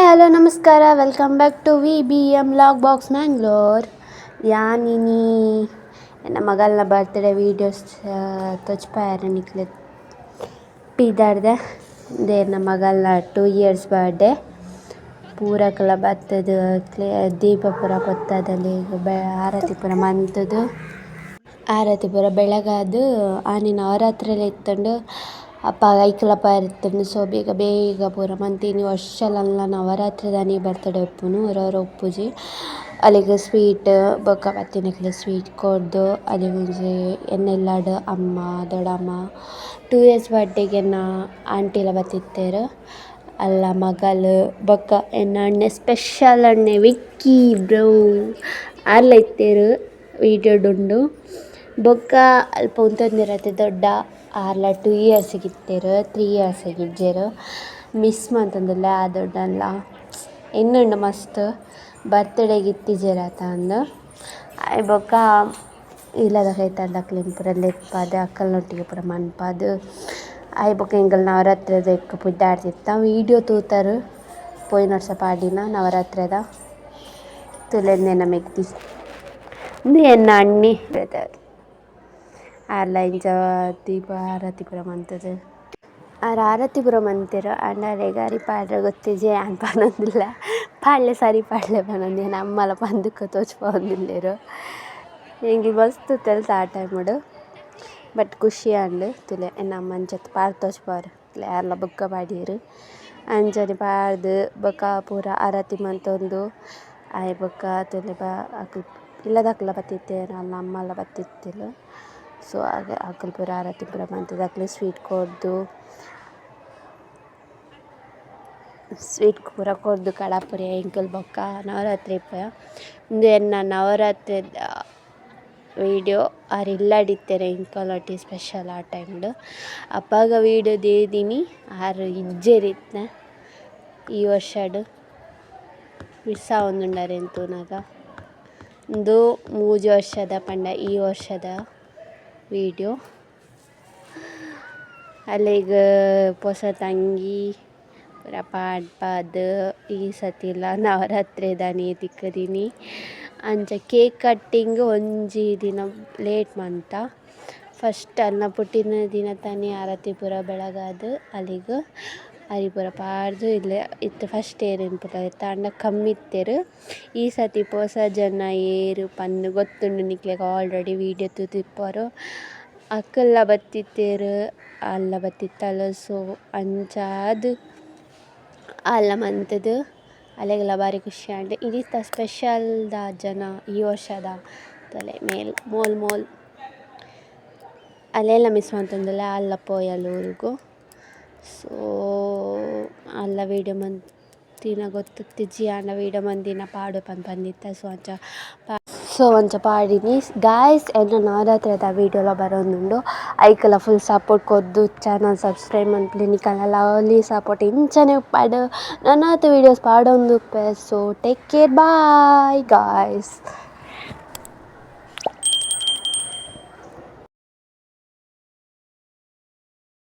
Hello ನಮಸ್ಕಾರ, welcome back to VBM log box Mangalore. ಯಾನಿನಿ ನನ್ನ ಮಗಲ್ನ ಬರ್ತ್ಡೇ ವೀಡಿಯೋಸ್ ತೊಚ್ಪಾಯರ ನಿಕ್ಲೆ ಪೀದಾಡ್ದೆ ದೇರ್ನ ಮಗಲ್ನ 2 years ಬರ್ಡೇ ಪೂರಕ್ಲ ಬತ್ತದು ದೀಪ ಪೂರ ಪೊತ್ತದಲ್ಲಿ ಆರತಿ ಪೂರ ಮಂತದು ಆರತಿ ಪೂರ ಬೆಳಗಾದು ಆನಿ ನವರಾತ್ರಿಯಲ್ಲಿ ಇತ್ತಂಡು ಅಪ್ಪ ಐಕ್ಲ ಪಾರಿತ್ತಂಡು. ಸೊ ಬೇಗ ಬೇಗ ಪೂರ ಮಂತಿನಿ ವರ್ಷಲಲ್ಲ ನವರಾತ್ರಿ ದಾನಿ ಬರ್ತಡೇ ಉಪ್ಪುನು ಒರೊರ ಉಪ್ಪುಜಿ ಅಲ್ಲಿಗೆ ಸ್ವೀಟ್ ಬೊಕ್ಕ ಬತ್ತಿನಕ್ಲೆ ಸ್ವೀಟ್ ಕೊಡ್ದು ಅಲ್ಲಿ ಒಂಜಿ ಎನ್ನೆಲ್ಲಾಡು ಅಮ್ಮ ದೊಡ್ಡಮ್ಮ 2 years ಬರ್ಡೇಗೆ ಎನ್ನ ಆಂಟಿಲ ಬತ್ತಿತ್ತೇರು ಅಲ್ಲ ಮಗಲು ಬೊಕ್ಕ ಎನ್ನ ಅಣ್ಣೆ ಸ್ಪೆಷಲ್ ಅಣ್ಣೆ ವಿಕ್ಕಿ ಬ್ರೋ ಆರ್ಲ ಇತ್ತೇರು ವೀಡಿಯೋಡುಂಡು. ಬೊಕ್ಕ ಅಲ್ಪ ಉಂತೊಂದಿರತ್ತೆ ದೊಡ್ಡ ಆರ್ಲ 2 years ಇತ್ತೇರು 3 years ಇಜ್ಜೆರು ಮಿಸ್ ಮಂತಂದುಲ್ಲ ಆ ದೊಡ್ಡಲ್ಲ ಎನ್ನುಂಡು ಮಸ್ತ್ ಬರ್ತ್ಡೇಗೆ ಇತ್ತಿಜೆರಾತ ಅಂದು ಆಯ್ ಬೊಕ್ಕ ಇಲ್ಲದ ಕೈತಡ್ಲಕ್ಲಿನ್ ಪೂರ ಲೆಪ್ಪದು ಅಕ್ಕಲ್ನೊಟ್ಟಿಗೆ ಪೂರ ಮನ್ಪದು ಆಯ್ ಬೊಕ್ಕ ಎಂಕಲ್ ನವರಾತ್ರಿದ ಎಕ್ಕ ಪುಡ್ಡಾಡ್ತಿತ್ತ ವೀಡಿಯೋ ತೂತರು ಪೋಯಿನ ವರ್ಷ ಪಾಡಿನ ನವರಾತ್ರಿದ ತುಲೆಂದೇನ ಮೆಗ್ದಿ ಇಂದು ಎನ್ನ ಅಣ್ಣಿ ಆರ್ಲ ಇಂಚ ದೀಪ ಆರತಿ ಪೂರ ಮಂತುದು ಆರತಿ ಪೂರ ಮಂತೆರು ಅಂಡಾರೆಗ್ ಅರಿ ಪಾಡ್ರೆ ಗೊತ್ತಿಜೆ ಆನ್ ಪನೊಂದಿಲ್ಲ ಪಾಡ್ಲೆ ಸರಿ ಪಾಡ್ಲೆ ಪನೊಂದು ಏನ ಅಮ್ಮಲ ಪಂದುಕ ತೋಚ್ಪೊಂದುಲ್ಲೆರು ಎಂಗಿ ಮಸ್ತ್ ತೆಲ್ತ ಆ ಟೈಮುಡು. ಬಟ್ ಖುಷಿ ಆಂಡ್ ತುಲೆ ಎನ್ನ ಅಮ್ಮ ಅಂಚತ್ತು ಪಾಡ್ ತೋಚ್ಪೋರು ಯಾರ್ಲ ಬುಕ್ಕ ಪಾಡ್ಯೆರ್ ಅಂಚನೆ ಪಾಡ್ದು ಬೊಕ ಪೂರ ಆರತಿ ಮಂತೊಂದು ಆಯ್ ಬೊಕ ತುಲೆ ಅಕುಲು ಇಲ್ಲದಕ್ಲ ಬತ್ತಿತ್ತೇರು ಅಲ್ಲ ಅಮ್ಮಲ ಬತ್ತಿತ್ತಿಲು. ಸೊ ಹಾಗೆ ಅಕುಲು ಪೂರ ಆರತಿ ಪೂರ ಮಂತುದು ಅಕ್ಲೆ ಸ್ವೀಟ್ ಪೂರ ಕೊರ್ದು ಕಳಪುರಿ ಎಂಕುಲು ಬೊಕ್ಕ ನವರಾತ್ರಿ ಇಪ್ಪುಯ ಇಂದು ಎನ್ನ ನವರಾತ್ರಿ ವೀಡಿಯೋ ಆರು ಇಲ್ಲಡಿತ್ತೆರೆ ಎಂಕಲ್ನೊಟ್ಟಿಗೆ ಸ್ಪೆಷಲ್ ಆ ಟೈಮ್ಡು ಅಪ್ಪಾಗ ವೀಡಿಯೋ ದೇದಿನಿ ಆರು ಇಜ್ಜೆರಿತ್ನೆ ಈ ವರ್ಷಡು ಮಿಸ್ ಆವೊಂದುಂಡಾರೆ ಎಂತೂನಗ ಇಂದು 3 ವರ್ಷದ ಪಂಡ ಈ ವರ್ಷದ ವೀಡಿಯೋ ಅಲ್ಲಿಗ ಪೊಸ ತಂಗಿ ಪೂರ ಪಾಡ್ದು ಈ ಸತಿಲ ನವರಾತ್ರಿ ದಾನಿ ತಿಕ್ಕದಿನಿ ಅಂಚ ಕೇಕ್ ಕಟ್ಟಿಂಗ್ ಒಂಜಿ ದಿನ ಲೇಟ್ ಮಂತ ಫಸ್ಟ್ ಅನ್ನ ಪುಟ್ಟಿನ ದಿನ ತಾನೇ ಆರತಿ ಪೂರ ಬೆಳಗಾದು ಅಲ್ಲಿಗ ಅರಿ ಪೂರ ಪಾಡ್ದು ಇಲ್ಲೇ ಇತ್ತು ಫಸ್ಟ್ ಏರಿನ ಪೂರ ತಾಂಡ ಕಮ್ಮಿ ಇತ್ತೆರು. ಈ ಸತಿ ಪೊಸ ಜನ ಏರು ಪಂದು ಗೊತ್ತುಂಡು ನಿಕ್ಲೆಗ್ ಆಲ್ರೆಡಿ ವೀಡಿಯೋ ತೂತಿಪ್ಪರು ಅಕ್ಕಲ್ಲ ಬತ್ತಿತ್ತೇರು ಅಲ್ಲ ಬತ್ತಿತ್ತಲ್ಲ. ಸೊ ಅಂಚಾದ್ ಅಲ್ಲ ಮಂತದು ಅಲೆಗೆಲ್ಲ ಬಾರಿ ಖುಷಿ ಆಂಡ್ ಇದಿತ್ತ ಸ್ಪೆಷಲ್ದ ಜನ ಈ ವರ್ಷದ ತಲೆ ಮೋಲ್ ಅಲ್ಲೆಲ್ಲ ಮಿಸ್ ಮಂತೊಂದುಲ್ಲೆ ಅಲ್ಲ ಪೋಯಲ್ ಊರಿಗೂ. ಸೊ ಅಲ್ಲ ವೀಡಿಯೋ ಮಂತಿನ ಗೊತ್ತಿಜ್ಜಿ ಆಂಡ ವೀಡಿಯೋ ಮಂದಿನ ಪಾಡು ಪಂದಿತ್ತ ಸೊ ಅಂಚ ಪಾಡಿನಿ ಗಾಯ್ಸ್. ಎನ್ನ ನವರಾತ್ರಿದ ವೀಡಿಯೋಲ ಬರೊಂದುಂಡು ಐಕಲ ಫುಲ್ ಸಪೋರ್ಟ್ ಕೊರ್ದು ಚಾನಲ್ ಸಬ್ಸ್ಕ್ರೈಬ್ ಮನ್ಪುಲೆ ನಿಕಲ್ನ ಲವ್ಲಿ ಸಪೋರ್ಟ್ ಇಂಚನೆ ಉಪ್ಪಡ್ ನನ್ನತ್ ವೀಡಿಯೋಸ್ ಪಾಡೊಂದು ಉಪ್ಪೆ. So take care bye guys.